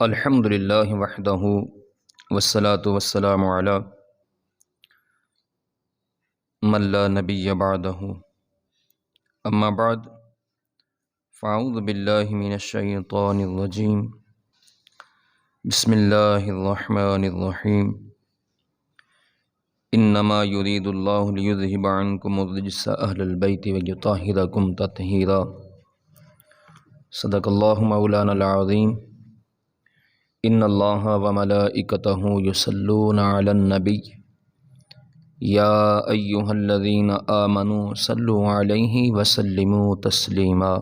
الحمد للہ وحدہ والصلاة والسلام علی من لا نبی بعدہ اما بعد فاعوذ باللہ من الشیطان الرجیم بسم اللہ الرحمن الرحیم انما یرید اللہ لیذہب عنکم الرجس اہل البیت ویطہرکم تطہیرا صدق اللہ مولانا العظیم ان اللہ وملائکتہ یصلون علی النبی یا ایہا الذین آمنوا صلوا علیہ وسلموا تسلیما۔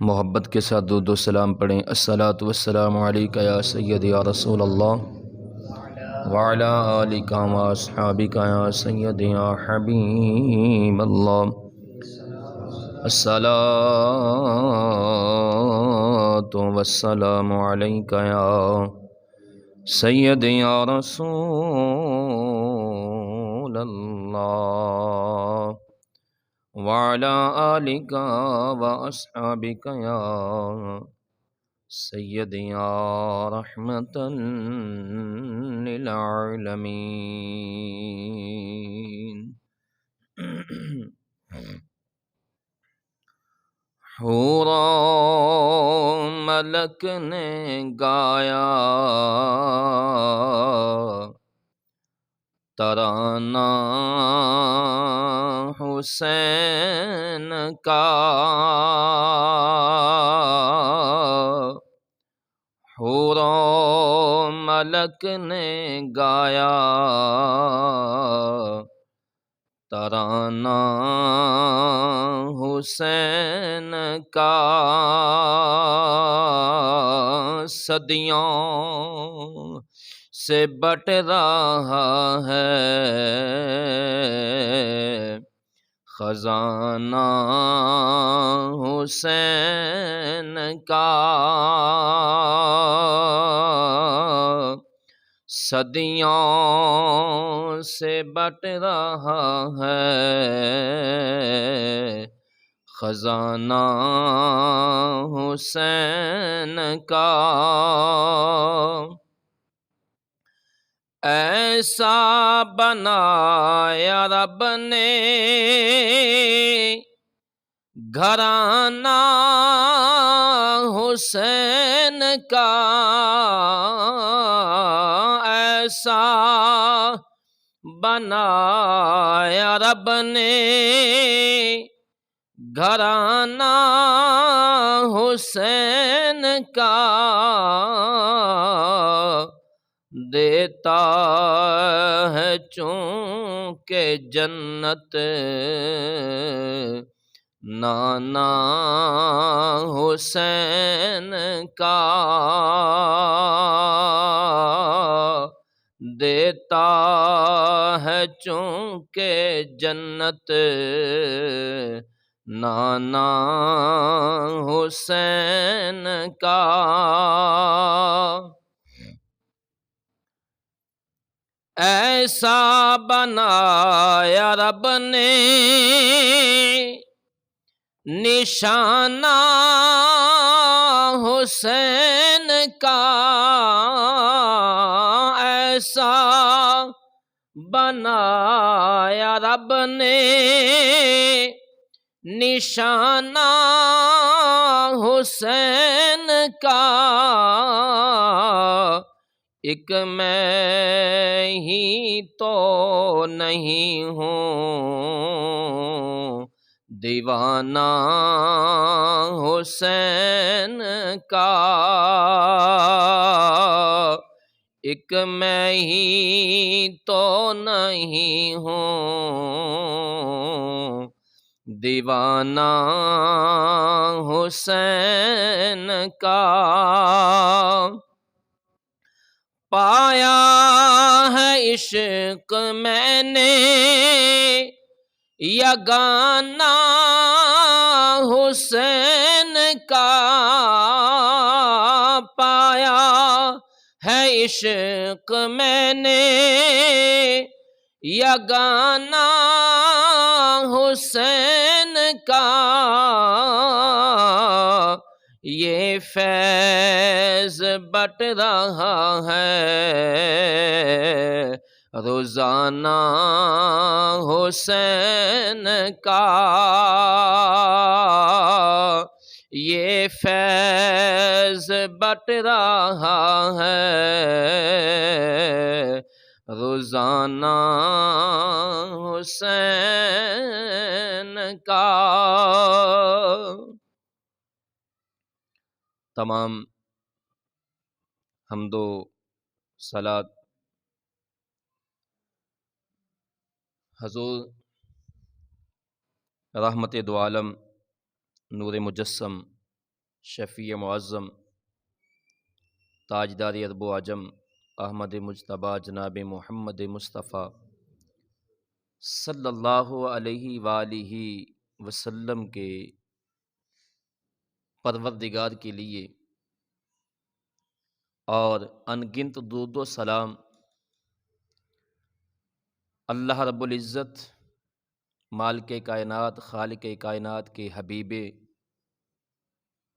محبت کے ساتھ درود و سلام پڑھیں۔ الصلاۃ والسلام علیک یا سیدی یا رسول اللہ وعلی آلک و اصحابک یا سیدی یا حبیب اللہ۔ الصلاۃ والسلام علیک یا سیدی یا رسول اللہ وعلی آلک و اصحابک یا سیدی یا رحمتا للعالمین۔ حورا ملک نے گایا ترانہ حسین کا، حورا ملک نے گایا ترانہ حسین کا، صدیوں سے بٹ رہا ہے خزانہ حسین کا، صدیوں سے بٹ رہا ہے خزانہ حسین کا، ایسا بنایا رب نے گھرانہ حسین کا، ایسا بنایا رب نے گھرانہ حسین کا، دیتا ہے چونکہ جنت نانا حسین کا، دیتا ہے چونکہ جنت نانا حسین کا، ایسا بنایا رب نے نشانہ حسین کا، ایسا بنایا رب نے نشانہ حسین کا، ایک میں ہی تو نہیں ہوں دیوانہ حسین کا، ایک میں ہی تو نہیں ہوں دیوانہ حسین کا، پایا ہے عشق میں نے یگانہ حسین کا، پایا ہے عشق میں نے یگانہ حسین کا، یہ فیض بٹ رہا ہے روزانہ حسین کا، یہ فیض بٹ رہا ہے روزانہ حسین کا۔ تمام حمد و صلات حضور رحمت دو عالم، نور مجسم، شفیع معظم، تاجدار ارب و عجم، احمد مجتبیٰ جناب محمد مصطفیٰ صلی اللہ علیہ وآلہ وسلم کے پروردگار کے لیے اور انگنت درود و سلام اللہ رب العزت مالک کائنات خالق کائنات کے حبیب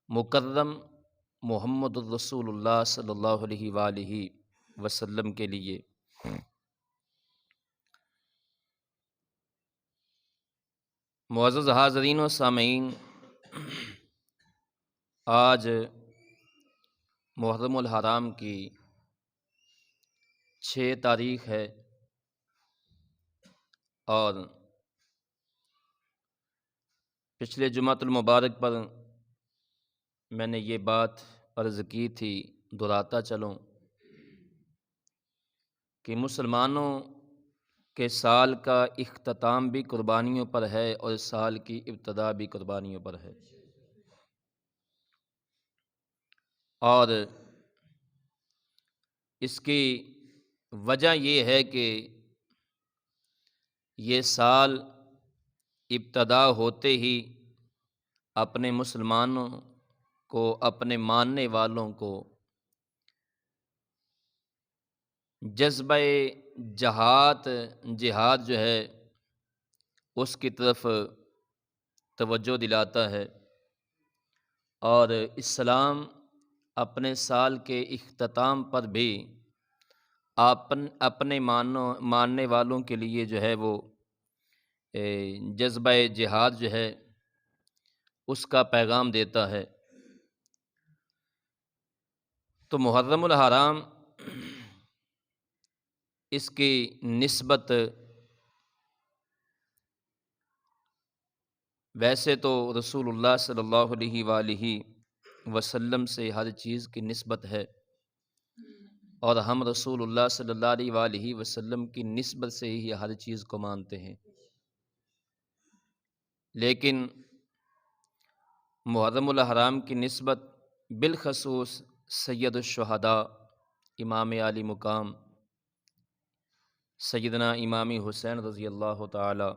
مکرم محمد الرسول اللہ صلی اللہ علیہ وآلہ وسلم کے لیے۔ معزز حاضرین و سامعین، آج محرم الحرام کی 6 تاریخ ہے، اور پچھلے جمعۃ المبارک پر میں نے یہ بات عرض کی تھی، دہراتا چلوں کہ مسلمانوں کے سال کا اختتام بھی قربانیوں پر ہے اور سال کی ابتدا بھی قربانیوں پر ہے، اور اس کی وجہ یہ ہے کہ یہ سال ابتدا ہوتے ہی اپنے مسلمانوں کو، اپنے ماننے والوں کو جذبہ جہاد جو ہے اس کی طرف توجہ دلاتا ہے، اور اسلام اپنے سال کے اختتام پر بھی اپنے ماننے والوں کے لیے جو ہے وہ جذبہ جہاد جو ہے اس کا پیغام دیتا ہے۔ تو محرم الحرام اس کی نسبت ویسے تو رسول اللہ صلی اللہ علیہ وآلہ وسلم سے ہر چیز کی نسبت ہے، اور ہم رسول اللہ صلی اللہ علیہ وآلہ وسلم کی نسبت سے ہی ہر چیز کو مانتے ہیں، لیکن محرم الحرام کی نسبت بالخصوص سید الشہداء امام عالی مقام سیدنا امام حسین رضی اللہ تعالی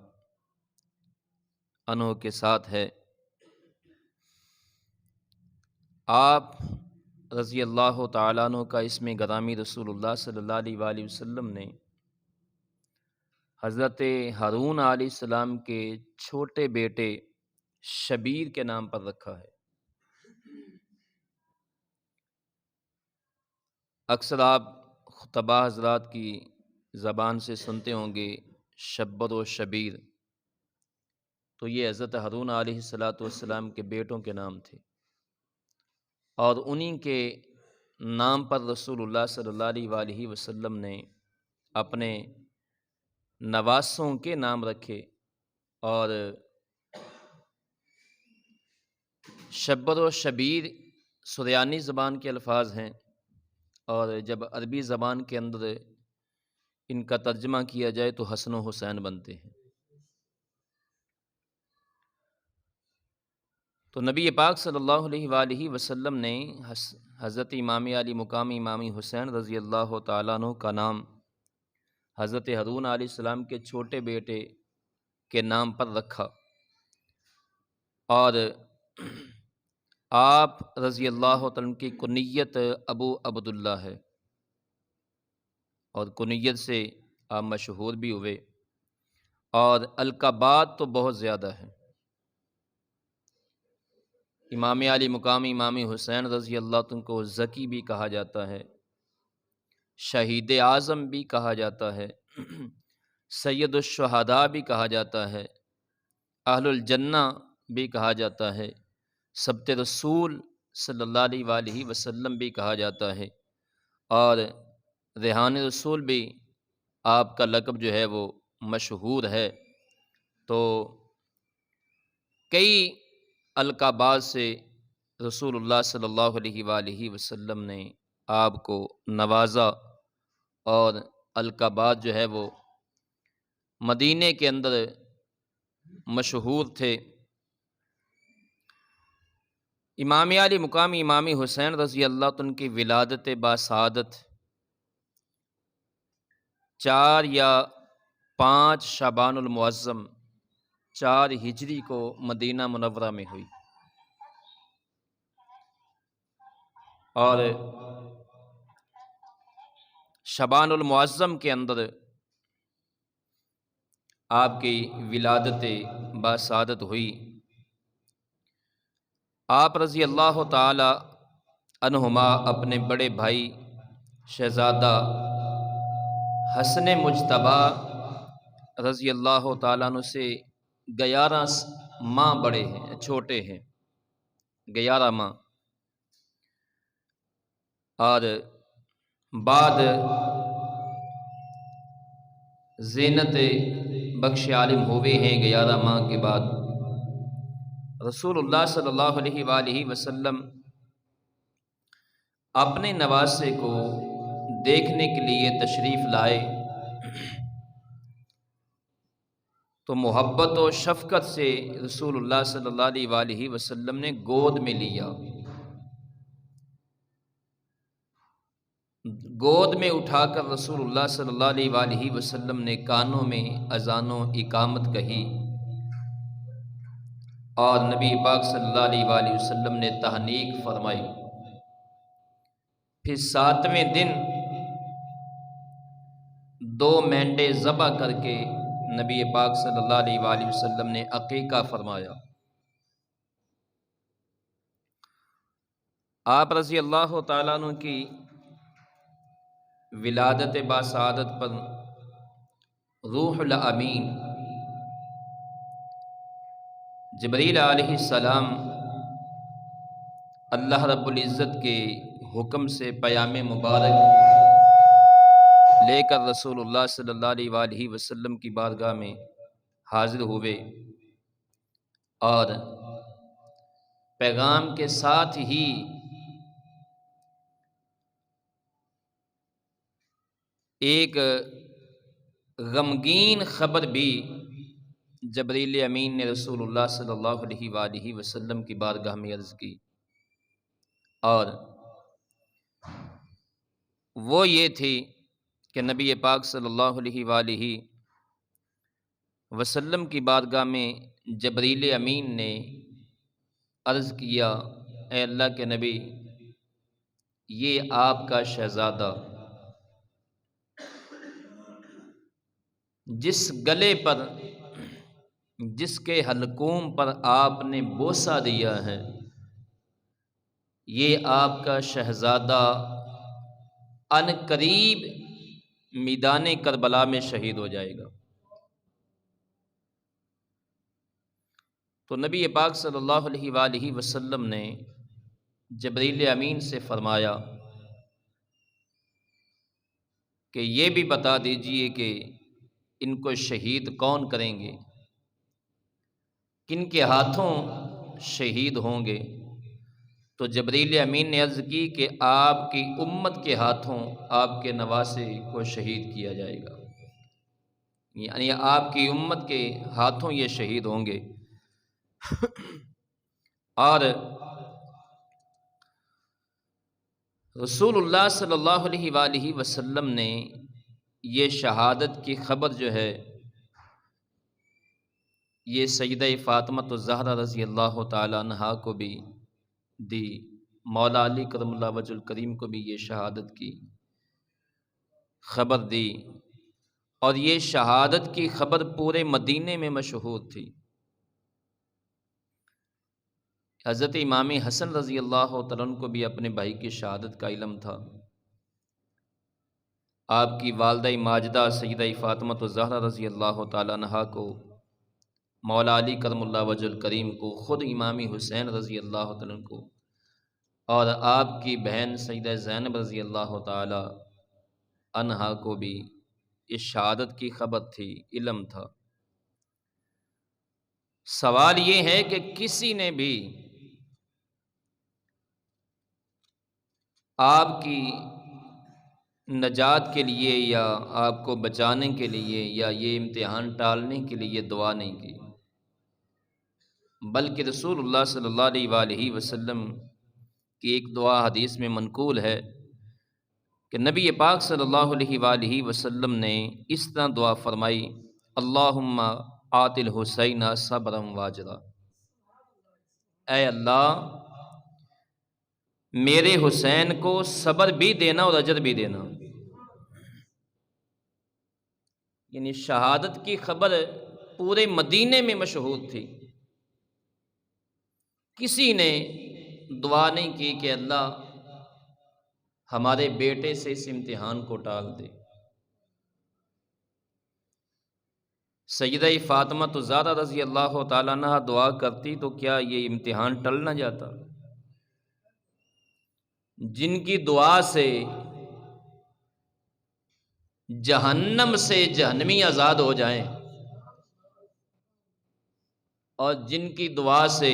عنہ کے ساتھ ہے۔ آپ رضی اللہ تعالیٰ عنہ کا اسم گرامی رسول اللہ صلی اللہ علیہ وآلہ وسلم نے حضرت ہارون علیہ السلام کے چھوٹے بیٹے شبیر کے نام پر رکھا ہے۔ اکثر آپ خطباء حضرات کی زبان سے سنتے ہوں گے شبر و شبیر، تو یہ حضرت ہارون علیہ السلام کے بیٹوں کے نام تھے، اور انہی کے نام پر رسول اللہ صلی اللہ علیہ وآلہ وسلم نے اپنے نواسوں کے نام رکھے، اور شبر و شبیر سریانی زبان کے الفاظ ہیں، اور جب عربی زبان کے اندر ان کا ترجمہ کیا جائے تو حسن و حسین بنتے ہیں۔ تو نبی پاک صلی اللہ علیہ وآلہ وسلم نے حضرت امام علی مقام امام حسین رضی اللہ تعالیٰ عنہ کا نام حضرت ہارون علیہ السلام کے چھوٹے بیٹے کے نام پر رکھا، اور آپ رضی اللہ تعالیٰ کی کنیت ابو عبداللہ ہے، اور کنیت سے آپ مشہور بھی ہوئے، اور القابات تو بہت زیادہ ہیں۔ امام علی مقام امام حسین رضی اللہ عنہ کو ذکی بھی کہا جاتا ہے، شہید اعظم بھی کہا جاتا ہے، سید الشہداء بھی کہا جاتا ہے، اہل الجنہ بھی کہا جاتا ہے، سبت رسول صلی اللہ علیہ وآلہ وسلم بھی کہا جاتا ہے، اور ریحان رسول بھی آپ کا لقب جو ہے وہ مشہور ہے۔ تو کئی القابات سے رسول اللہ صلی اللہ علیہ وآلہ وسلم نے آپ کو نوازا، اور القابات جو ہے وہ مدینے کے اندر مشہور تھے۔ امام علی مقام امام حسین رضی اللہ عنہ کی ولادت باسعادت 4 یا 5 شعبان المعظم 4 ہجری کو مدینہ منورہ میں ہوئی، اور شعبان المعظم کے اندر آپ کی ولادت باسعادت ہوئی۔ آپ رضی اللہ تعالی عنہما اپنے بڑے بھائی شہزادہ حسن مجتبیٰ رضی اللہ تعالیٰ عنہ سے 11 ماہ بڑے ہیں، چھوٹے ہیں، 11 ماہ، اور بعد زینت بخش عالم ہوئے ہیں 11 ماہ کے بعد۔ رسول اللہ صلی اللہ علیہ وآلہ وسلم اپنے نواسے کو دیکھنے کے لیے تشریف لائے تو محبت و شفقت سے رسول اللہ صلی اللہ علیہ وآلہ وسلم نے گود میں لیا، گود میں اٹھا کر رسول اللہ صلی اللہ علیہ وآلہ وسلم نے کانوں میں اذان و اقامت کہی، اور نبی پاک صلی اللہ علیہ وآلہ وسلم نے تحنیک فرمائی۔ پھر 7ویں دن 2 مینڈے ذبح کر کے نبی پاک صلی اللہ علیہ وآلہ وسلم نے عقیقہ فرمایا۔ آپ رضی اللہ تعالیٰ عنہ کی ولادت باسعادت پر روح الامین جبریل علیہ السلام اللہ رب العزت کے حکم سے پیام مبارک لے کر رسول اللہ صلی اللہ علیہ وآلہ وسلم کی بارگاہ میں حاضر ہوئے، اور پیغام کے ساتھ ہی ایک غمگین خبر بھی جبریل امین نے رسول اللہ صلی اللہ علیہ وآلہ وسلم کی بارگاہ میں عرض کی، اور وہ یہ تھی کہ نبی پاک صلی اللہ علیہ وآلہ وسلم کی بارگاہ میں جبریل امین نے عرض کیا، اے اللہ کے نبی، یہ آپ کا شہزادہ جس گلے پر، جس کے حلقوم پر آپ نے بوسہ دیا ہے، یہ آپ کا شہزادہ ان قریب میدان کربلا میں شہید ہو جائے گا۔ تو نبی پاک صلی اللہ علیہ وآلہ وسلم نے جبریل امین سے فرمایا کہ یہ بھی بتا دیجئے کہ ان کو شہید کون کریں گے، کن کے ہاتھوں شہید ہوں گے؟ تو جبریل امین نے عرض کی کہ آپ کی امت کے ہاتھوں آپ کے نواسے کو شہید کیا جائے گا، یعنی آپ کی امت کے ہاتھوں یہ شہید ہوں گے۔ اور رسول اللہ صلی اللہ علیہ وآلہ وسلم نے یہ شہادت کی خبر جو ہے یہ سیدہ فاطمہ الزہرا رضی اللہ تعالی عنہا کو بھی دی، مولا علی کرم اللہ وجہ الکریم کو بھی یہ شہادت کی خبر دی، اور یہ شہادت کی خبر پورے مدینے میں مشہور تھی۔ حضرت امام حسن رضی اللہ تعالیٰ عنہ کو بھی اپنے بھائی کی شہادت کا علم تھا۔ آپ کی والدہ ماجدہ سیدہ فاطمہ الزہرا رضی اللہ تعالیٰ عنہا کو، مولا علی کرم اللہ وجہ الکریم کو، خود امام حسین رضی اللہ تعالیٰ عنہ کو، اور آپ کی بہن سیدہ زینب رضی اللہ تعالیٰ عنہا کو بھی اس شہادت کی خبر تھی، علم تھا۔ سوال یہ ہے کہ کسی نے بھی آپ کی نجات کے لیے یا آپ کو بچانے کے لیے یا یہ امتحان ٹالنے کے لیے دعا نہیں کی، بلکہ رسول اللہ صلی اللہ علیہ وآلہ وسلم کی ایک دعا حدیث میں منقول ہے کہ نبی پاک صلی اللہ علیہ وآلہ وسلم نے اس طرح دعا فرمائی، اللہم آت الحسین صبرا واجرا، اے اللہ میرے حسین کو صبر بھی دینا اور اجر بھی دینا۔ یعنی شہادت کی خبر پورے مدینے میں مشہور تھی، کسی نے دعا نہیں کی کہ اللہ ہمارے بیٹے سے اس امتحان کو ٹال دے۔ سیدہ فاطمہ الزہرا رضی اللہ تعالیٰ عنہ دعا کرتی تو کیا یہ امتحان ٹل نہ جاتا؟ جن کی دعا سے جہنم سے جہنمی آزاد ہو جائیں، اور جن کی دعا سے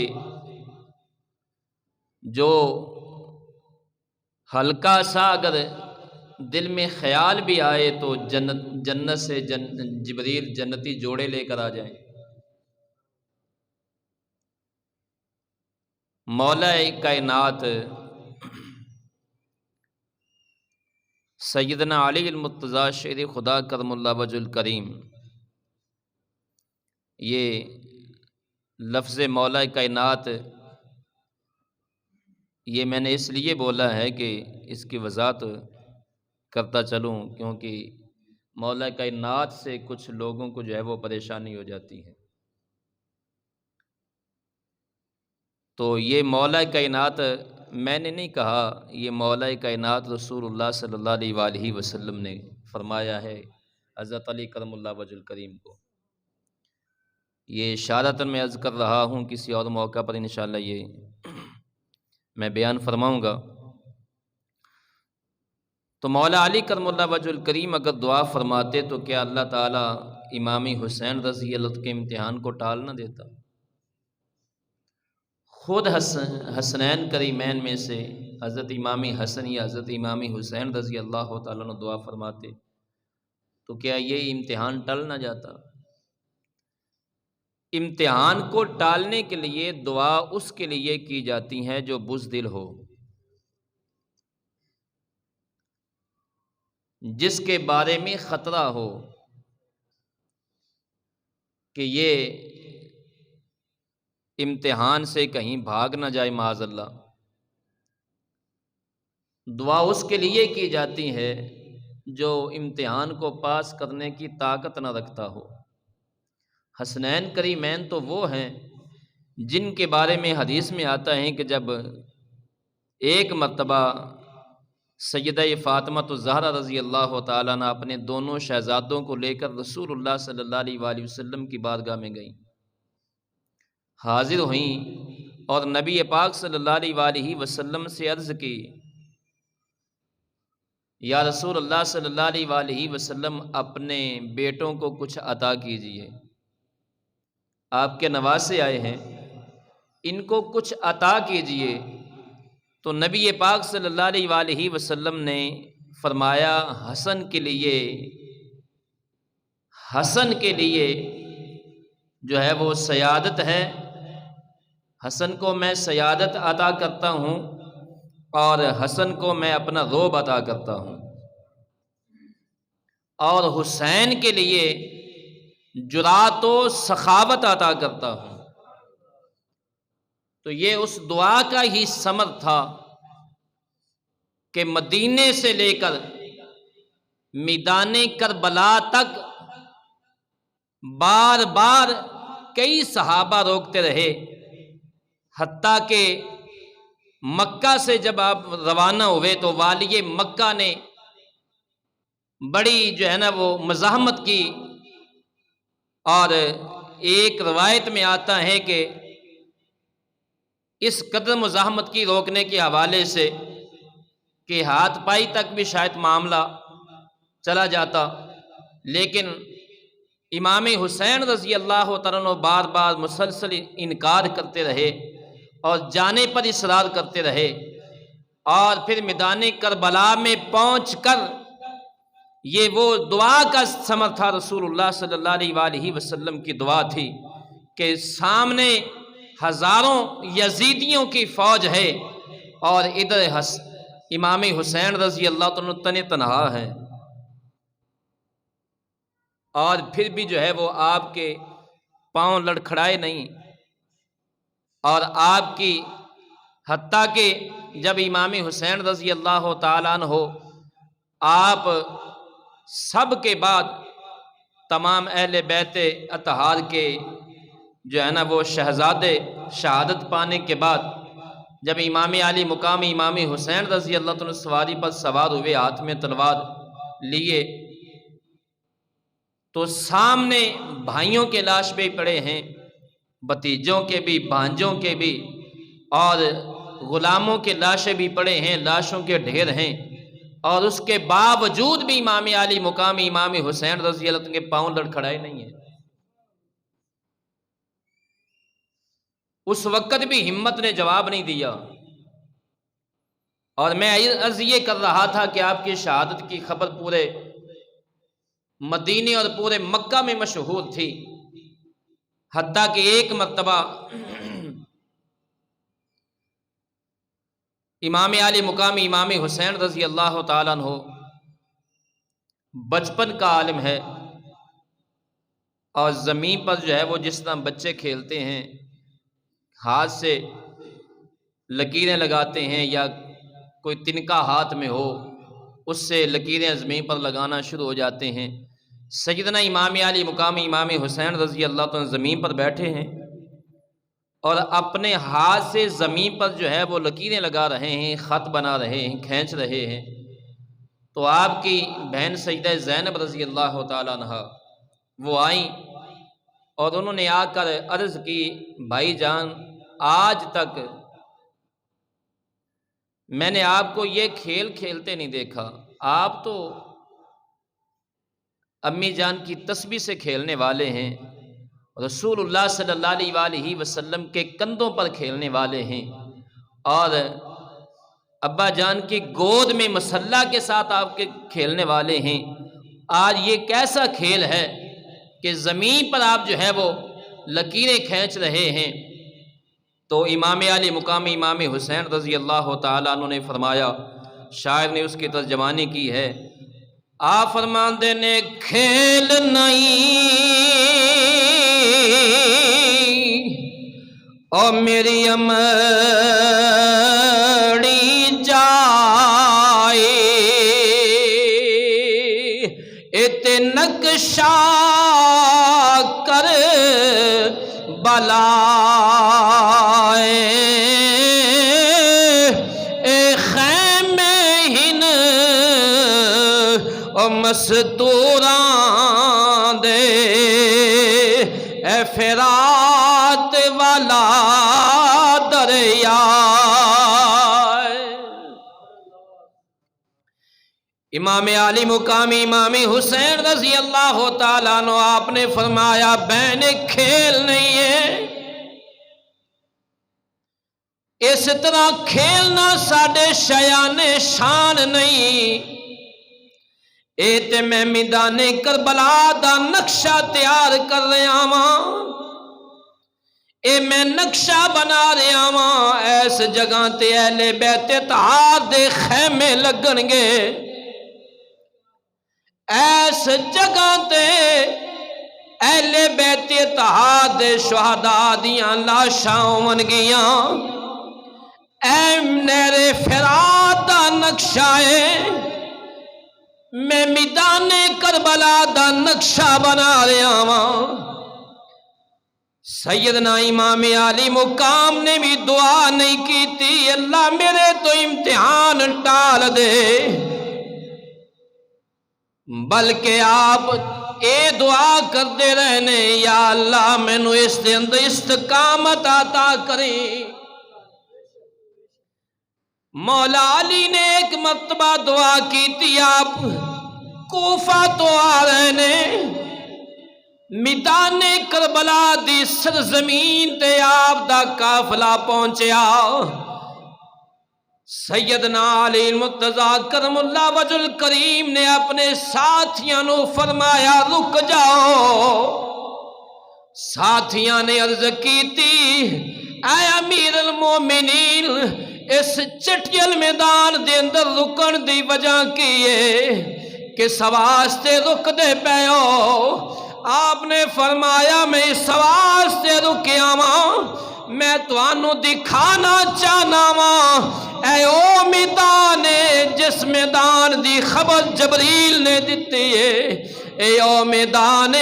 جو ہلکا سا اگر دل میں خیال بھی آئے تو جنت سے جبریل جنتی جوڑے لے کر آ جائیں۔ مولا کائنات سیدنا علی المرتضیٰ شیر خدا کرم اللہ وجہ الکریم، یہ لفظ مولا کائنات یہ میں نے اس لیے بولا ہے کہ اس کی وضاحت کرتا چلوں، کیونکہ مولا کائنات سے کچھ لوگوں کو جو ہے وہ پریشانی ہو جاتی ہے۔ تو یہ مولا کائنات میں نے نہیں کہا، یہ مولا کائنات رسول اللہ صلی اللہ علیہ وآلہ وسلم نے فرمایا ہے حضرت علی کرم اللہ وجہ الکریم کو۔ یہ اشارتاً میں عرض کر رہا ہوں، کسی اور موقع پر انشاءاللہ یہ میں بیان فرماؤں گا۔ تو مولا علی کرم اللہ وجہ الکریم اگر دعا فرماتے تو کیا اللہ تعالیٰ امام حسین رضی اللہ عنہ کے امتحان کو ٹال نہ دیتا؟ خود حسنین کریمین میں سے حضرت امام حسن یا حضرت امام حسین رضی اللہ تعالیٰ عنہ دعا فرماتے تو کیا یہ امتحان ٹل نہ جاتا؟ امتحان کو ٹالنے کے لیے دعا اس کے لیے کی جاتی ہے جو بزدل ہو، جس کے بارے میں خطرہ ہو کہ یہ امتحان سے کہیں بھاگ نہ جائے معاذ اللہ۔ دعا اس کے لیے کی جاتی ہے جو امتحان کو پاس کرنے کی طاقت نہ رکھتا ہو۔ حسنین کریمین تو وہ ہیں جن کے بارے میں حدیث میں آتا ہے کہ جب ایک مرتبہ سیدہ فاطمہ الزہرا رضی اللہ تعالیٰ عنہ اپنے دونوں شہزادوں کو لے کر رسول اللہ صلی اللہ علیہ وآلہ وسلم کی بارگاہ میں گئیں، حاضر ہوئیں اور نبی پاک صلی اللہ علیہ وآلہ وسلم سے عرض کی، یا رسول اللہ صلی اللہ علیہ وآلہ وسلم اپنے بیٹوں کو کچھ عطا کیجئے، آپ کے نواسے آئے ہیں، ان کو کچھ عطا کیجئے۔ تو نبی پاک صلی اللہ علیہ وآلہ وسلم نے فرمایا حسن کے لیے جو ہے وہ سیادت ہے، حسن کو میں سیادت عطا کرتا ہوں اور حسن کو میں اپنا رعب عطا کرتا ہوں، اور حسین کے لیے جرات و سخاوت عطا کرتا ہوں۔ تو یہ اس دعا کا ہی ثمر تھا کہ مدینے سے لے کر میدان کربلا تک بار بار کئی صحابہ روکتے رہے، حتیٰ کہ مکہ سے جب آپ روانہ ہوئے تو والی مکہ نے بڑی جو ہے نا وہ مزاحمت کی، اور ایک روایت میں آتا ہے کہ اس قدر مزاحمت کی روکنے کے حوالے سے کہ ہاتھ پائی تک بھی شاید معاملہ چلا جاتا، لیکن امام حسین رضی اللہ تعالیٰ عنہ بار بار مسلسل انکار کرتے رہے اور جانے پر اصرار کرتے رہے، اور پھر میدان کربلا میں پہنچ کر یہ وہ دعا کا ثمر تھا، رسول اللہ صلی اللہ علیہ وآلہ وسلم کی دعا تھی کہ سامنے ہزاروں یزیدیوں کی فوج ہے اور ادھر امام حسین رضی اللہ عنہ تن تنہا ہے، اور پھر بھی جو ہے وہ آپ کے پاؤں لڑکھڑائے نہیں، اور آپ کی حتیٰ کہ جب امام حسین رضی اللہ تعالیٰ عنہ آپ سب کے بعد تمام اہل بیت اطہار کے جو ہے نا وہ شہزادے شہادت پانے کے بعد جب امام علی مقام امام حسین رضی اللہ عنہ سواری پر سوار ہوئے، ہاتھ میں تلوار لیے، تو سامنے بھائیوں کے لاش بھی پڑے ہیں، بھتیجوں کے بھی، بھانجوں کے بھی، اور غلاموں کے لاشیں بھی پڑے ہیں، لاشوں کے ڈھیر ہیں، اور اس کے باوجود بھی امام علی مقام امام حسین رضی اللہ عنہ کے پاؤں لڑکھڑائے نہیں ہیں۔ اس وقت بھی ہمت نے جواب نہیں دیا، اور میں عرض یہ کر رہا تھا کہ آپ کی شہادت کی خبر پورے مدینے اور پورے مکہ میں مشہور تھی، حتیٰ کہ ایک مرتبہ امام علی مقام امام حسین رضی اللہ تعالیٰ عنہ بچپن کا عالم ہے، اور زمین پر جو ہے وہ جس طرح بچے کھیلتے ہیں، ہاتھ سے لکیریں لگاتے ہیں، یا کوئی تنکا ہاتھ میں ہو اس سے لکیریں زمین پر لگانا شروع ہو جاتے ہیں، سیدنا امام علی مقام امام حسین رضی اللہ عنہ زمین پر بیٹھے ہیں اور اپنے ہاتھ سے زمین پر جو ہے وہ لکیریں لگا رہے ہیں، خط بنا رہے ہیں، کھینچ رہے ہیں، تو آپ کی بہن سیدہ زینب رضی اللہ تعالیٰ عنہ وہ آئیں اور انہوں نے آ کر عرض کی، بھائی جان آج تک میں نے آپ کو یہ کھیل کھیلتے نہیں دیکھا، آپ تو امی جان کی تسبیح سے کھیلنے والے ہیں، رسول اللہ صلی اللہ علیہ وآلہ وسلم کے کندھوں پر کھیلنے والے ہیں، اور ابا جان کی گود میں مسلح کے ساتھ آپ کے کھیلنے والے ہیں، آج یہ کیسا کھیل ہے کہ زمین پر آپ جو ہے وہ لکیریں کھینچ رہے ہیں؟ تو امام علی مقام امام حسین رضی اللہ تعالیٰ عنہ نے فرمایا، شاعر نے اس کی ترجمانی کی ہے، آپ فرماندے نے کھیل نہیں اور میری امڑی جائے ات نقشہ کر بلائے اے خیمے ہن اور مستوراں دے اے فرات والا دریا۔ امام علی مقام امام حسین رضی اللہ تعالیٰ عنہ آپ نے فرمایا، بہن کھیل نہیں ہے، اس طرح کھیلنا ساڈے شایان شان نہیں، اے تے میں میدان کربلا دا نقشہ تیار کر رہا ہاں، اے میں نقشہ بنا رہا ہاں، ایس جگہ تے اہل بیت اطہار دے خیمے لگن گے، ایس جگہ تے اہل بیت اطہار دے شہداء دیاں لاشاں ہون گیاں، اے نہر فرات دا نقشہ ہے، میں میدان کربلا دا نقشہ بنا رہا ہاں، سیدنا امام علی مقام نے بھی دعا نہیں کی تھی اللہ میرے تو امتحان ٹال دے، بلکہ آپ اے دعا کرتے رہنے یا اللہ مینو اس دے اندر استقامت عطا کریں۔ مولا علی نے ایک مرتبہ دعا کی تھی، آپ کوفہ تو آ رہے نے، میدان کربلا دی سرزمین تے آپ دا قافلہ پہنچیا۔ سیدنا علی المرتضی کرم اللہ وجہ الکریم نے اپنے ساتھیاں نو فرمایا رک جاؤ۔ ساتھیاں نے عرض کی تھی اے امیر المومنین اس چٹیل میدان دے اندر رکن دی وجہ کی ہے کہ سواستے رک دے پے ہو۔ آپ نے فرمایا میں اس واسطے رکیا ماں میں توانو دکھانا چاہنا ماں اے او میدان جس میدان دی خبر جبریل نے دیتی ہے، اے او میدان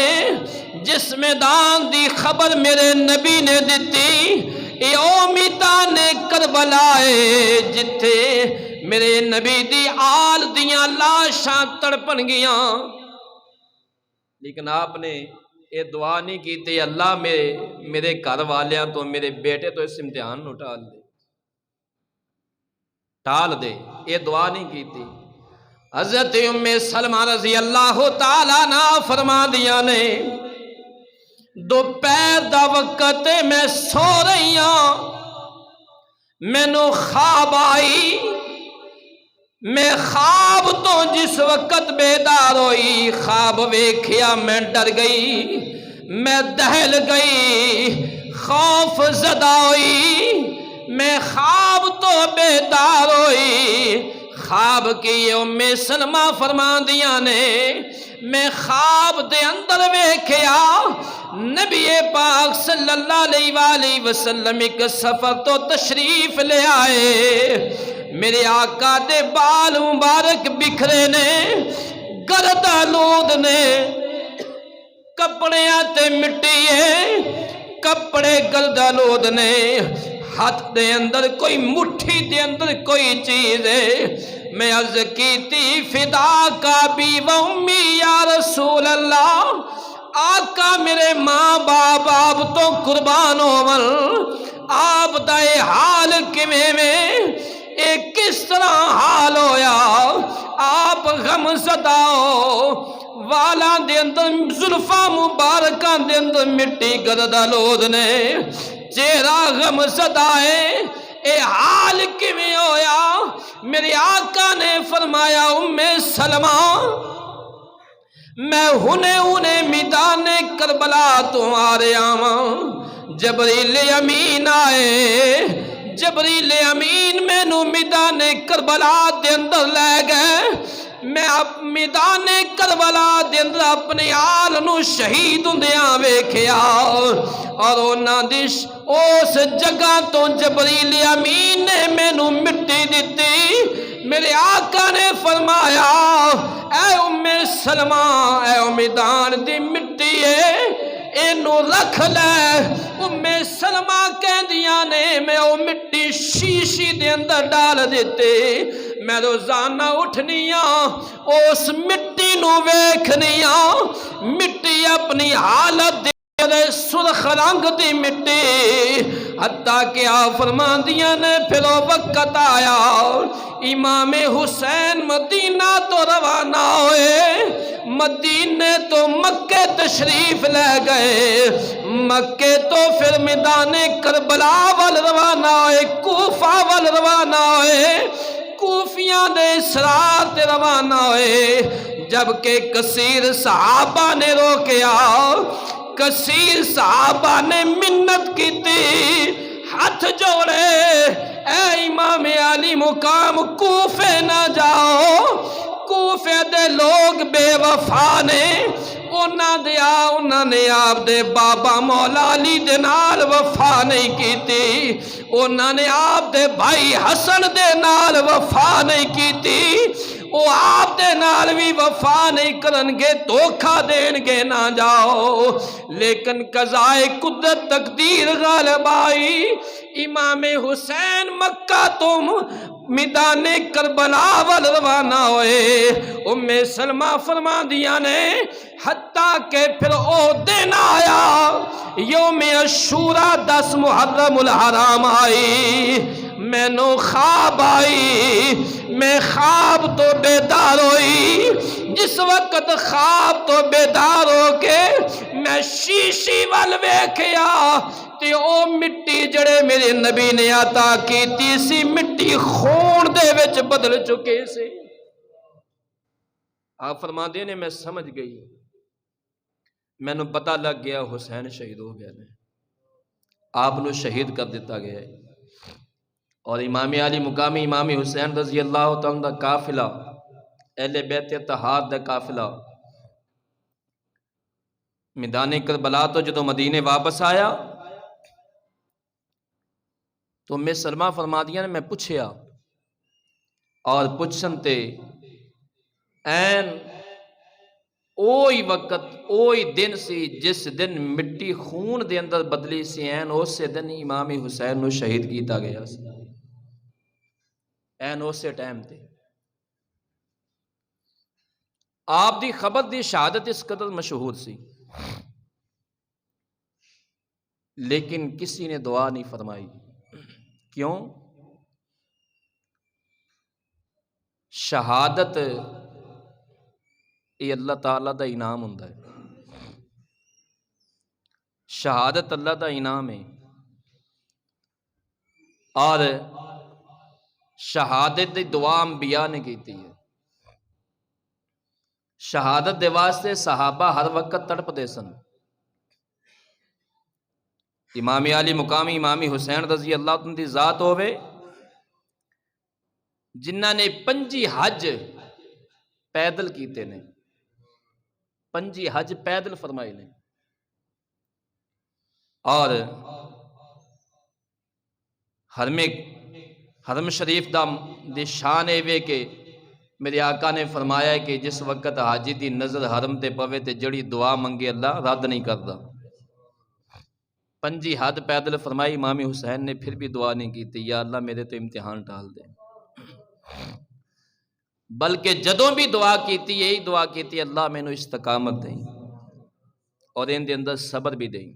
جس میدان دی خبر میرے نبی نے دیتی، اے او میدان کربلا ہے جتھے میرے نبی دی آل دیاں لاشاں تڑپن گیاں۔ لیکن آپ نے یہ دعا نہیں کی تھی اللہ میرے گھر والیاں تو میرے بیٹے تو اس امتحان نو ٹال دے، یہ دعا نہیں کی تھی۔ حضرت ام سلمہ رضی اللہ تعالیٰ عنہ فرما دیا نے دوپہر دا وقت میں سو رہی ہوں، مینوں خواب آئی، میں خواب تو جس وقت بیدار ہوئی خواب ویکھیا میں ڈر گئی، میں دہل گئی، خوف زدہ ہوئی، میں خواب تو بیدار ہوئی۔ خواب کی ام سلمہ فرما دیا نے میں خواب دے اندر ویکھیا نبی پاک صلی اللہ علیہ وآلہ وسلم ایک سفر تو تشریف لے آئے، میرے آقا دے بال مبارک بکھرے نے، گرد آلود نے، کپڑے آتے مٹی ہے، کپڑے گرد آلود نے، ہاتھ دے اندر کوئی مٹھی دے اندر کوئی چیز ہے۔ میں عرض کی تھی فدا کا بی و امی یا رسول اللہ، آقا میرے ماں باپ آپ تو قربان ہوون، آپ دا اے حال کیویں میں اے کس طرح حال ہویا، آپ غم زدہ ہو، والاں دے اندر زلفاں مبارکاں دے اندر مٹی گرد آلود نے، چہرہ غم زدہ ہے، اے حال کیویں ہویا؟ میرے آقا نے فرمایا ام سلمہ میں ہنے میدان کربلا تمہارے آواں، جبریل امین آئے، جبریل امین مینوں میدان کربلا دے اندر لے گئے، میں میدان کربلا دے اندر اپنے آل نو شہید ہوندیاں ویکھیا، اور انہاں دی اس جگہ تو جبریل امین نے مینوں مٹی دتی۔ میرے آقا نے فرمایا اے ام سلمہ اے او میدان دی مٹی ہے اینو رکھ لے۔ ام سلمہ کہندیاں نے میں او مٹی شیشی دے اندر ڈال دیتے، میں روزانہ اٹھنیاں اس مٹی نو ویکھنیاں، مٹی اپنی حالت سرخ رنگ دی مٹی، حتیٰ کہ آپ فرماندیاں نے پھر وہ وقت آیا امام حسین مدینہ تو روانہ ہوئے، مدینے تو مکے تشریف لے گئے، مکے تو پھر میدان کربلا وال روانہ ہوئے، کوفہ وال روانہ ہوئے، کوفیاں دے اسرار تے روانہ ہوئے، جبکہ کثیر صحابہ نے روکیا، کثیر صحابہ نے منت کی تھی، ہاتھ جوڑے اے امام علی مقام کوفے نہ جاؤ، کوفے دے لوگ بے وفا نے، انہاں نے آپ دے بابا مولا علی دے نال وفا نہیں کی تھی، انہاں نے آپ دے بھائی حسن دے نال وفا نہیں کی تھی، وہ آپ دے نال بھی وفا نہیں کرن گے، دھوکھا دین گے نہ جاؤ، لیکن قضائے قدرت تقدیر غالب آئی، امام حسین مکہ تم میدان کربلا وال روانہ ہوئے۔ ام سلمہ فرما دیا نے حتیٰ کہ پھر او دن آیا یوم عاشوراء 10 محرم الحرام آئی، میں نو خواب آئی، میں خواب تو بیدار ہوئی، جس وقت خواب تو بیدار ہو کے میں شیشی وال ویکھیا تے او مٹی جڑے میرے نبی نے عطا کیتی سی مٹی خون دے وچ بدل چکے سے۔ آپ فرما دے نے میں سمجھ گئی، میں نو پتہ لگ گیا حسین شہید ہو گیا نے، آپ نو شہید کر دیتا گیا ہے، اور امام علی مقامی امام حسین رضی اللہ تعالیٰ دا قافلہ، اہل بیت اتحاد دا قافلہ میدان کربلا تو جدو مدینے واپس آیا تو میں سلمہ فرما دیا نے میں پوچھیا، اور پوچھن تے این اوہی وقت اوہی دن سی جس دن مٹی خون دے اندر بدلی سی، این اسے دن امام حسین نو شہید کیتا گیا سی، این اسے ٹائم تے آپ دی خبر دی شہادت اس قدر مشہور سی، لیکن کسی نے دعا نہیں فرمائی۔ کیوں؟ شہادت یہ اللہ تعالیٰ دا انعام ہوندا ہے، شہادت اللہ دا انعام ہے، اور شہادت دی دعا انبیاء نے کیتی ہے۔ شہادت دے واسطے صحابہ ہر وقت تڑپ دے سن۔ امام علی مقامی امام حسین رضی اللہ عنہ دی ذات ہوئے جنہ نے 5 حج پیدل کیتے نے، 5 حج پیدل فرمائے نے، اور حرم شریف دی شان ہے کہ میرے آقا نے فرمایا کہ جس وقت حاجی دی نظر حرم تے پوے تے جڑی دعا منگے اللہ رد نہیں کردا۔ 5 حج پیدل فرمائی، امام حسین نے پھر بھی دعا نہیں کی یا اللہ میرے تو امتحان ٹال دے، بلکہ جدوں بھی دعا کیتی یہی دعا کیتی اللہ میں نو استقامت دیں اور ان دے اندر صبر بھی دیں۔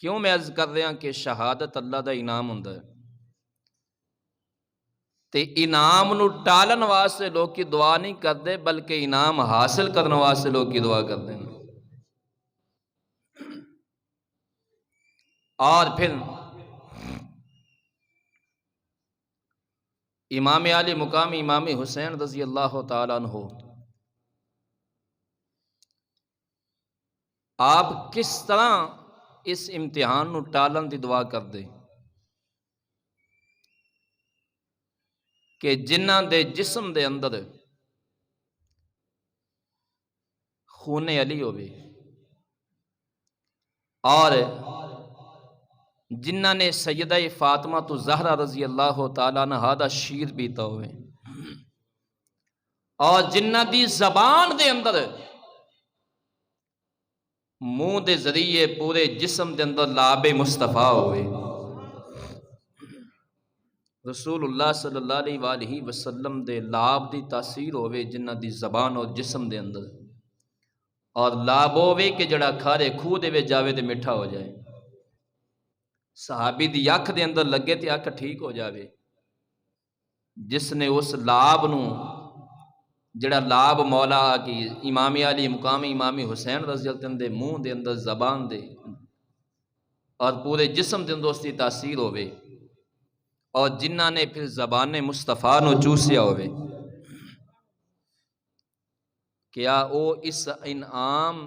کیوں میں عرض کر رہا کہ شہادت اللہ دا انعام ہوندا ہے، تے انعام نو ٹالن واسطے لوگ کی دعا نہیں کرتے بلکہ انعام حاصل کرنے واسطے لوگ کی دعا کرتے ہیں۔ اور پھر امام علی مقامی امام حسین رضی اللہ تعالیٰ عنہ آپ کس طرح اس امتحان نو ٹالن دی دعا کر دے کہ جنہ دے جسم دے اندر خون علی ہوئے اور جنہ نے سیدہ فاطمہ تو زہرہ رضی اللہ تعالیٰ عنہا دا شیر پیتا ہوئے اور جنہ دی زبان دے اندر منہ دے ذریعے پورے جسم دے اندر لعاب مصطفیٰ ہوئے، رسول اللہ صلی اللہ علیہ وآلہ وسلم دے لعاب دی تاثیر ہوئے جنہ دی زبان اور جسم دے اندر، اور لعاب ہوئے کہ جڑا کھارے کھو دے وے جاوے دے مٹھا ہو جائے، صحابی دی اکھ دے اندر لگے تے اکھ ٹھیک ہو جاوے، جس نے اس لعاب نو جڑا لعاب مولا کی امام علی مقامی امام حسین رضی اللہ عنہ دے منہ دے اندر زبان دے اور پورے جسم دے اندر اس دی تاثیر ہوئے اور جنہ نے پھر زبان مصطفیٰ نو چوسیا ہوئے، کیا او اس انعام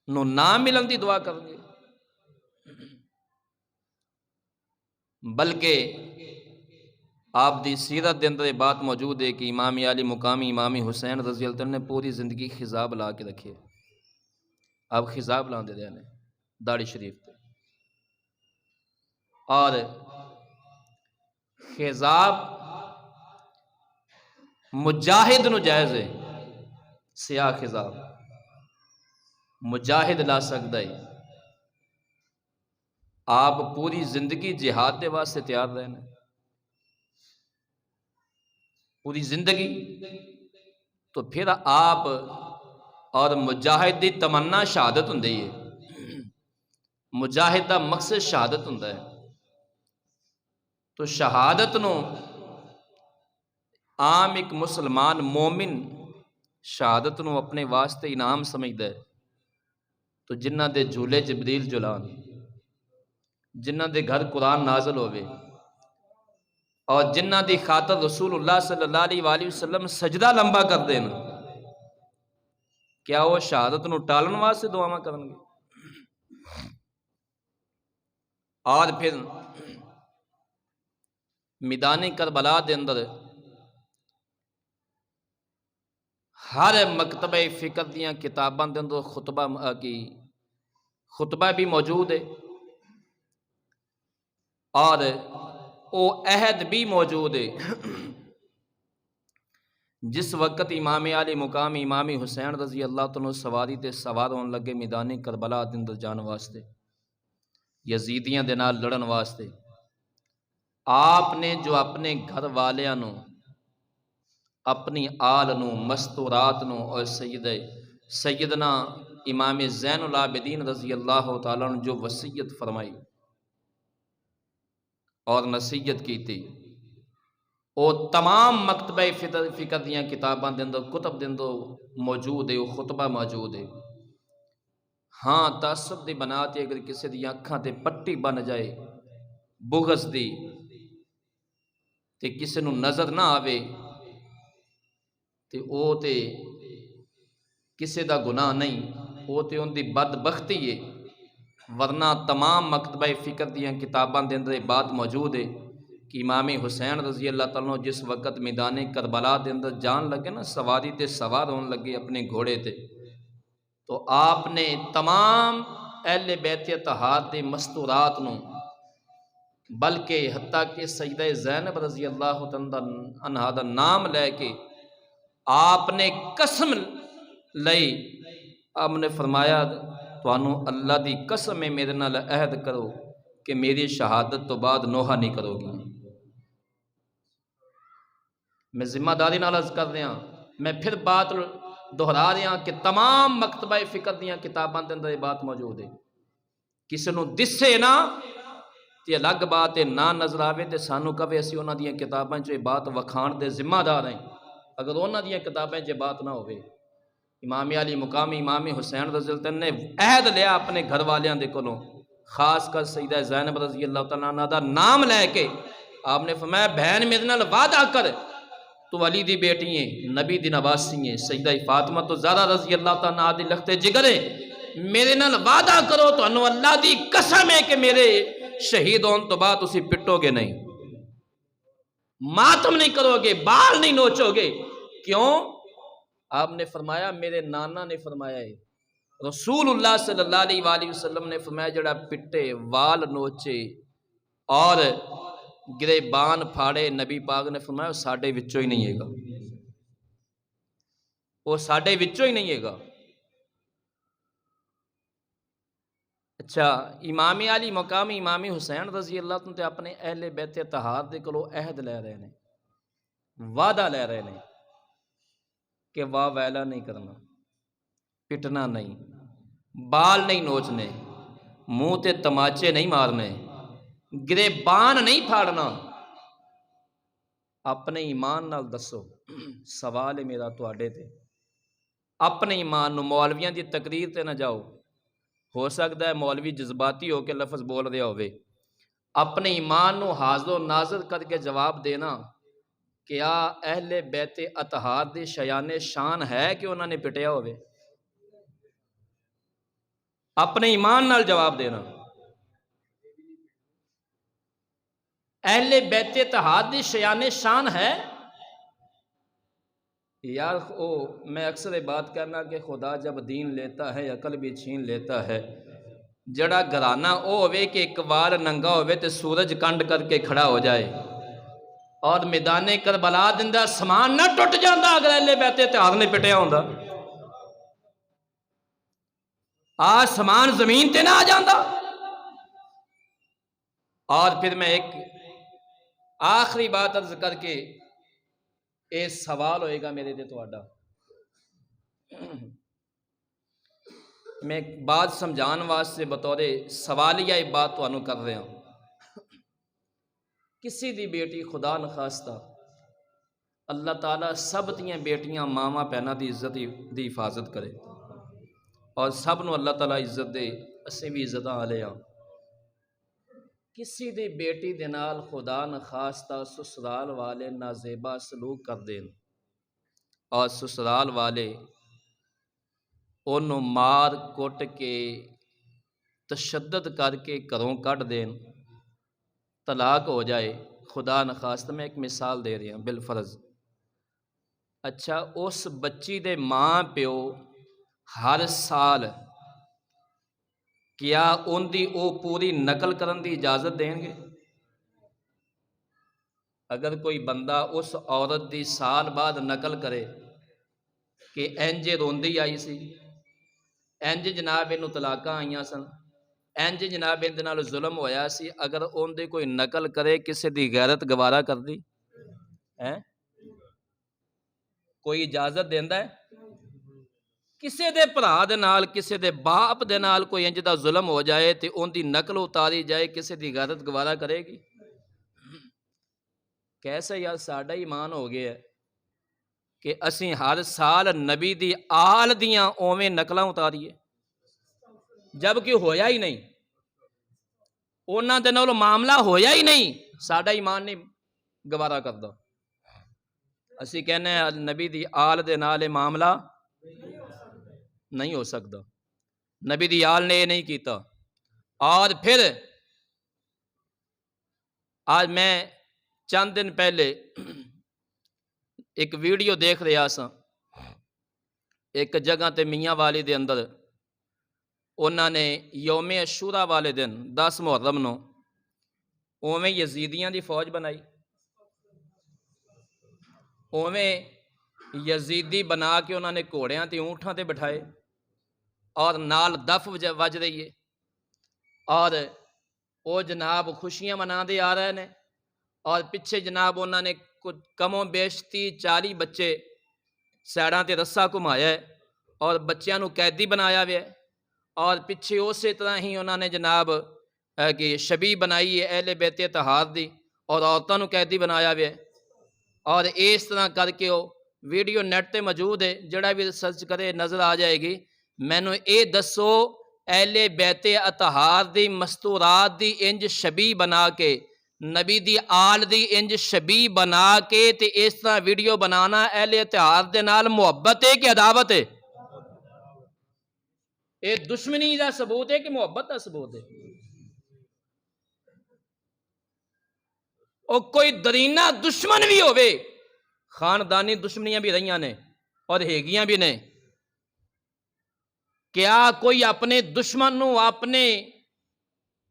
نو نہ ملن دی دعا کریں گے؟ بلکہ آپ دی سیرت دے اندر یہ بات موجود ہے کہ امام علی مقامی امام حسین رضی اللہ عنہ نے پوری زندگی خضاب لا کے رکھے، آپ خضاب لا دے رہے ہیں داڑھی شریف تے، اور خضاب مجاہد نو جائز ہے سیاہ خضاب، مجاہد لا سکتا ہے۔ آپ پوری زندگی جہاد دے واسطے تیار رہنا، پوری زندگی، تو پھر آپ اور مجاہد دی تمنا شہادت ہوں ہے، مجاہد دا مقصد شہادت ہوں ہے۔ تو شہادت نو عام ایک مسلمان مومن شہادت نو اپنے واسطے انعام سمجھدا ہے۔ تو جنہ دے جھولے جبریل جلان، جنہ دے گھر قرآن نازل ہوئے، اور جنہ دی خاطر رسول اللہ صلی اللہ علیہ وآلہ وسلم سجدہ لمبا کر دینا، کیا وہ شہادت نو ٹالن واسطے دعاواں کرن گے؟ اور پھر میدان کربلا دے اندر ہر مکتبہ فکر دیاں کتاباں دے اندر خطبہ بھی موجود ہے، اور او عہد بھی موجود ہے جس وقت امام علی مقام امام حسین رضی اللہ تعالیٰ سواری تے سوار ہون لگے میدان کربلا دے اندر جان واسطے، یزیدیاں دے نال لڑن واسطے، آپ نے جو اپنے گھر والیاں نو، اپنی آل نو، مستورات نو، اور سیدنا امام زین العابدین رضی اللہ تعالیٰ نے جو وصیت فرمائی اور نصیحت کی تھی، وہ تمام مکتبہ فکر دیاں کتاباں دے اندر، کتب دے اندر موجود ہے، وہ خطبہ موجود ہے۔ ہاں تعصب دی بنا تے اگر کسی دی اکھاں تے پٹی بن جائے بغض دی، تے کسی نو نظر نہ آوے، تے او تے کسی دا گناہ نہیں، او تے ان دی بدبختی ہے۔ ورنہ تمام مکتبہ فکر دیاں کتاباں دے اندر بات موجود ہے کہ امام حسین رضی اللہ تعالیٰ جس وقت میدان کربلا دے اندر جان لگے نا، سواری تے سوار ہون لگے اپنے گھوڑے تے، تو آپ نے تمام اہل بیت اطہار دے مستورات نو، بلکہ حتیٰ کہ سیدہ زینب رضی اللہ عنہا دا نام لے کے آپ نے قسم لئی، آپ نے فرمایا توانو اللہ دی قسم ہے میرے نال عہد کرو کہ میری شہادت تو بعد نوحہ نہیں کرو گی۔ میں ذمہ داری نال عرض کر رہا، میں پھر بات دہرا رہا کہ تمام مکتبہ فکر دیاں کتاباں دے اندر یہ بات موجود ہے۔ کسی نو دسے نا تے الگ بات ہے، نہ نظر آوے تے سانو کہے اسی انہاں دیاں کتاباں چ بات وکھان دے ذمہ دار ہیں۔ اگر انہاں دیاں کتابیں چ بات نہ ہوئے، امام علی مقام امام حسین رضی اللہ عنہ نے عہد لیا اپنے گھر والیاں دے کولوں، خاص کر سیدہ زینب رضی اللہ تعالیٰ عنہ دا نام لے کے آپ نے فرمایا بہن میرے نال وعدہ کر، تو علی دی بیٹی ہیں، نبی دی نواسی ہیں، سیدہ فاطمہ تو زہرا رضی اللہ تعالیٰ عنہ دی لختے جگر ہے، میرے نال وعدہ کرو تو انہوں اللہ دی قسم ہے کہ میرے شہید ہون تو بعد اسی پٹو گے نہیں، ماتم نہیں کرو گے، بال نہیں نوچو گے۔ کیوں؟ آپ نے فرمایا میرے نانا نے فرمایا ہے، رسول اللہ صلی اللہ علیہ وآلہ وسلم نے فرمایا جڑا پٹے، وال نوچے اور گریبان پھاڑے، نبی پاک نے فرمایا وہ ساڈے وچوں ہی نہیں ہے گا، وہ ساڈے وچوں ہی نہیں ہے گا۔ اچھا، امام علی مقام امام حسین رضی اللہ عنہ تے اپنے اہل بیت اطہار دے کولوں عہد لے رہے ہیں، وعدہ لے رہے ہیں کہ واہ ویلا نہیں کرنا، پٹنا نہیں، بال نہیں نوچنے، منہ تے تماچے نہیں مارنے، گریبان نہیں پھاڑنا۔ اپنے ایمان نال دسو، سوال ہے میرا تواڈے تے، اپنے ایمان نو، مولویاں دی تقریر تے نہ جاؤ، ہو سکتا ہے مولوی جذباتی ہو کے لفظ بول رہا ہوئے، اپنے ایمان نو حاضر و ناظر کر کے جواب دینا، کیا اہل بیت اطہار دی شیان شان ہے کہ انہوں نے پٹیا ہوئے؟ اپنے ایمان نال جواب دینا، اہل بیت اطہار دی شیان شان ہے؟ یار میں اکثر بات کرنا کہ خدا جب دین لیتا ہے عقل بھی چھین لیتا ہے۔ جڑا گھرانہ او ہوئے کہ ایک وار ننگا ہوئے تے سورج کنڈ کر کے کھڑا ہو جائے، اور میدان کربلا دندا سمان نہ ٹوٹ جاتا اگر اہل بیت اتحاد نے پٹیا ہوندا، سمان زمین تے نہ آ جاتا۔ اور پھر میں ایک آخری بات عرض کر کے یہ سوال ہوئے گا میرے تے تہاڈا، میں ایک بات سمجھان واسطے بطور سوالیہ ایک بات تانوں کر رہا ہوں۔ کسی دی بیٹی خدا نخواستہ اللہ تعالیٰ سب دیاں بیٹیاں ماواں بہناں دی عزت دی حفاظت کرے اور سب نو اللہ تعالیٰ عزت دے، اسیں بھی عزتاں والے ہاں۔ کسی دی بیٹی دے نال خدا نخواستہ سسرال والے نازیبا سلوک کر دین اور سسرال والے انہوں مار کٹ کے تشدد کر کے گھروں کٹ دین، طلاق ہو جائے، خدا نخواستہ میں ایک مثال دے رہا ہوں بالفرض۔ اچھا اس بچی دے ماں پیو ہر سال کیا ان دی او پوری نقل کرن دی اجازت دیں گے؟ اگر کوئی بندہ اس عورت دی سال بعد نقل کرے کہ انج روندی آئی سی، انج جناب انہوں طلاقاں آئیاں سن، انج جناب ان دے نال ظلم ہویا سی، اگر ان دی کوئی نقل کرے کسے دی غیرت گوارا کر دی کوئی اجازت دیندا ہے؟ کسے دے بھرا دے نال کسے دے باپ دے نال کوئی انج دا ظلم ہو جائے تے ان دی نقل اتاری جائے، کسے دی غیرت گوارا کرے گی؟ کیسا یار ساڈا ایمان ہو گیا ہے کہ اسی ہر سال نبی دی آل دیاں اوویں نقلاں اتاریے جبکہ ہویا ہی نہیں، انہاں دے نال معاملہ ہویا ہی نہیں، ساڈا ایمان نہیں گوارا کردا۔ اسی کہنے ہیں نبی دی آل دے نال معاملہ نہیں ہو سکتا، نبی دی آل نے یہ نہیں کیتا۔ اور پھر آج میں چند دن پہلے ایک ویڈیو دیکھ رہا سا، ایک جگہ تے میاں والی دے اندر انہوں نے یوم عاشوراء والے دن 10 محرم نو اوویں یزیدیاں دی فوج بنائی، اوویں یزیدی بنا کے انہوں نے گھوڑیاں تے اونٹاں تے بٹھائے اور نال دف وج رہی ہے اور وہ جناب خوشیاں منا دے آ رہے ہیں اور پیچھے جناب انہوں نے کچھ کم و بیش 30-40 بچے سیڑاں تے رسا گھمایا ہے اور بچیاں نو قیدی بنایا ہوا ہے، اور پیچھے اسی طرح ہی انہوں نے جناب کہ شبیہ بنائی ہے اہل بیت اتحاد دی اور عورتوں نو قیدی بنایا ہوا ہے، اور اس طرح کر کے وہ ویڈیو نیٹ تے موجود ہے، جڑا بھی سرچ کرے نظر آ جائے گی۔ مینوں اے دسو اہل بیت اتحاد دی مستورات دی انج شبیہ بنا کے، نبی دی آل دی انج شبیہ بنا کے تے اس طرح ویڈیو بنانا اہل اتحاد دے نال محبت ہے کہ عداوت ہے؟ اے دشمنی دا ثبوت ہے کہ محبت دا ثبوت ہے؟ او کوئی درینہ دشمن بھی ہوئے، خاندانی دشمنیاں بھی رہیاں نے اور ہیگیاں بھی نے، کیا کوئی اپنے دشمن نو اپنے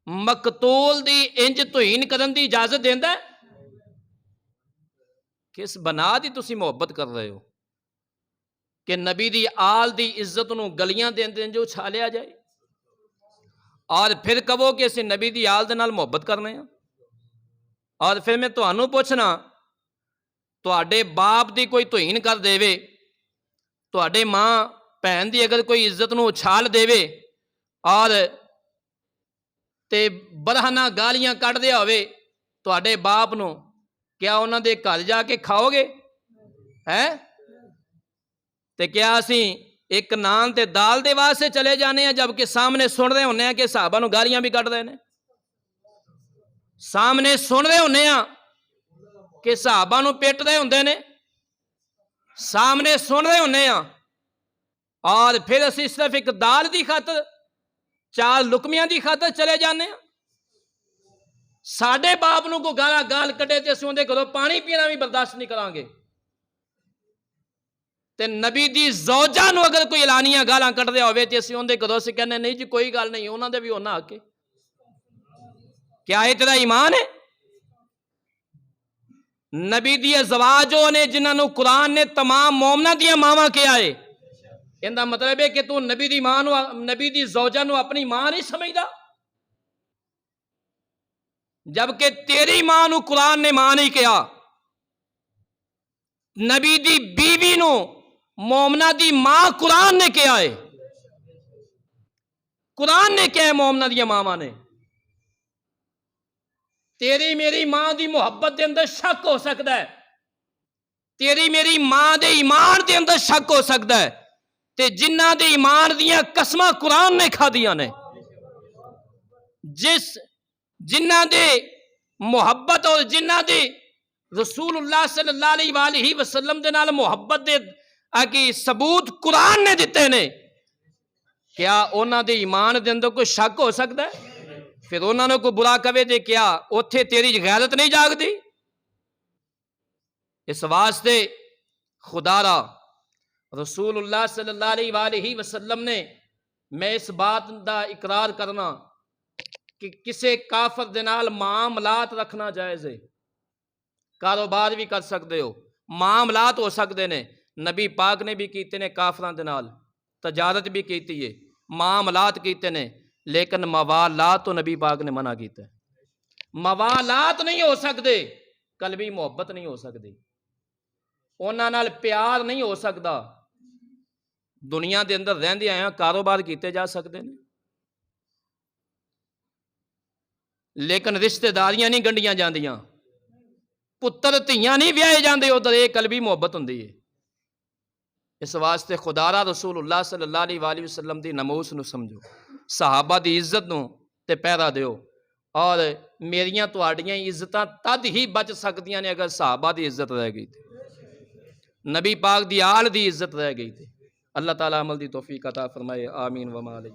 مقتول دی انج توہین کرن دی اجازت دیندا ہے؟ کس بنا دی تسی محبت کر رہے ہو کہ نبی دی آل دی عزت نو گلیاں دین جو چھالیا جائے اور پھر کہو کہ اسی نبی دی آل دے نال محبت کرنے ہیں؟ اور پھر میں تانوں پوچھنا، تواڈے باپ دی کوئی توہین کر دے وے، تواڈے ماں بہن دی اگر کوئی عزت نو اچھال دے وے اور تے برہنہ گالیاں کٹ دیا ہوئے تواڈے باپ نو، کیا انہاں دے گھر جا کے کھاؤ گے؟ تے کیا اسی ایک نان تے دال دے واسطے چلے جانے ہیں جبکہ سامنے سن رہے ہونے ہیں کہ صحابہ نو گالیاں بھی کٹ دے نے، سامنے سن رہے ہونے ہیں کہ صحابہ نو پیٹ رہے ہوندے نے، سامنے سن رہے ہونے ہیں، اور پھر اسی صرف ایک دال دی خاطر 4 لقمیاں دی خاطر چلے جانے ہیں؟ ساڈے باپ نو کو گال کٹے تے اسی اندے گھروں پانی پینا بھی برداشت نہیں کران گے، تے نبی دی زوجہ نو اگر کوئی اعلانیہ گالاں کٹ دیا ہوئے تے اسی اندے گھروں سے کہنے نہیں جی کوئی گال نہیں، انہاں دے بھی ہونا حق ہے۔ کیا یہ تیرا ایمان ہے؟ نبی دی ازواج نے جنہاں نو قرآن نے تمام مومنہ دیا ماواں کیا ہے، ان دا مطلب ہے کہ تو نبی دی ماں نو، نبی دی زوجہ نو اپنی ماں نہیں سمجھدا، جبکہ تیری ماں نو قرآن نے ماں نہیں کیا، نبی دی بیوی نو مومنہ دی ماں قرآن نے کیا ہے، قرآن نے کیا ہے مومنہ دیا ماواں نے۔ تیری میری ماں دی محبت دے اندر شک ہو سکتا ہے، تیری میری ماں دے ایمان دے اندر شک ہو سکتا ہے، تے جنہ دے ایمان دیاں قسمہ قرآن نے کھا دیا نے، جنہ دے محبت اور جنہ دے رسول اللہ صلی اللہ علیہ وآلہ وسلم دے نال محبت دے آگی ثبوت قرآن نے دیتے نے، کیا انہاں دے ایمان دے اندر کوئی شک ہو سکتا ہے؟ پھر انہوں نے کوئی برا کہے دے کیا اتھے تیری غیرت نہیں جاگ دی؟ اس واسطے خدا را رسول اللہ صلی اللہ علیہ وآلہ وسلم نے، میں اس بات دا اقرار کرنا کہ کسے کافر دے نال معاملات رکھنا جائز ہے، کاروبار بھی کر سکتے ہو، معاملات ہو سکتے نے، نبی پاک نے بھی کیتے نے کافران دے نال، تجارت بھی کیتی ہے، معاملات کیتے نے، لیکن موالات تو نبی پاک نے منع کیتا ہے۔ موالات نہیں ہو سکتے، قلبی محبت نہیں ہو سکتی، انہاں نال پیار نہیں ہو سکتا، دنیا دے اندر رہندے آیا کاروبار کیتے جا سکتے ہیں، لیکن رشتہ داریاں نہیں گنڈیاں جاندیاں، پتر تیاں نہیں بیائے جاندے، ادھر ایک قلبی محبت ہوندی ہے۔ اس واسطے خدا را رسول اللہ صلی اللہ علیہ وآلہ وسلم دی نموس نو سمجھو، صحابہ دی عزت نو تے پیرا دیو، اور میریاں تواڈیاں عزتاں تد ہی بچ سکدیاں نے اگر صحابہ دی عزت رہ گئی تھی، نبی پاک دی آل دی عزت رہ گئی تھی۔ اللہ تعالیٰ عمل دی توفیق عطا فرمائے، آمین وما علیہ۔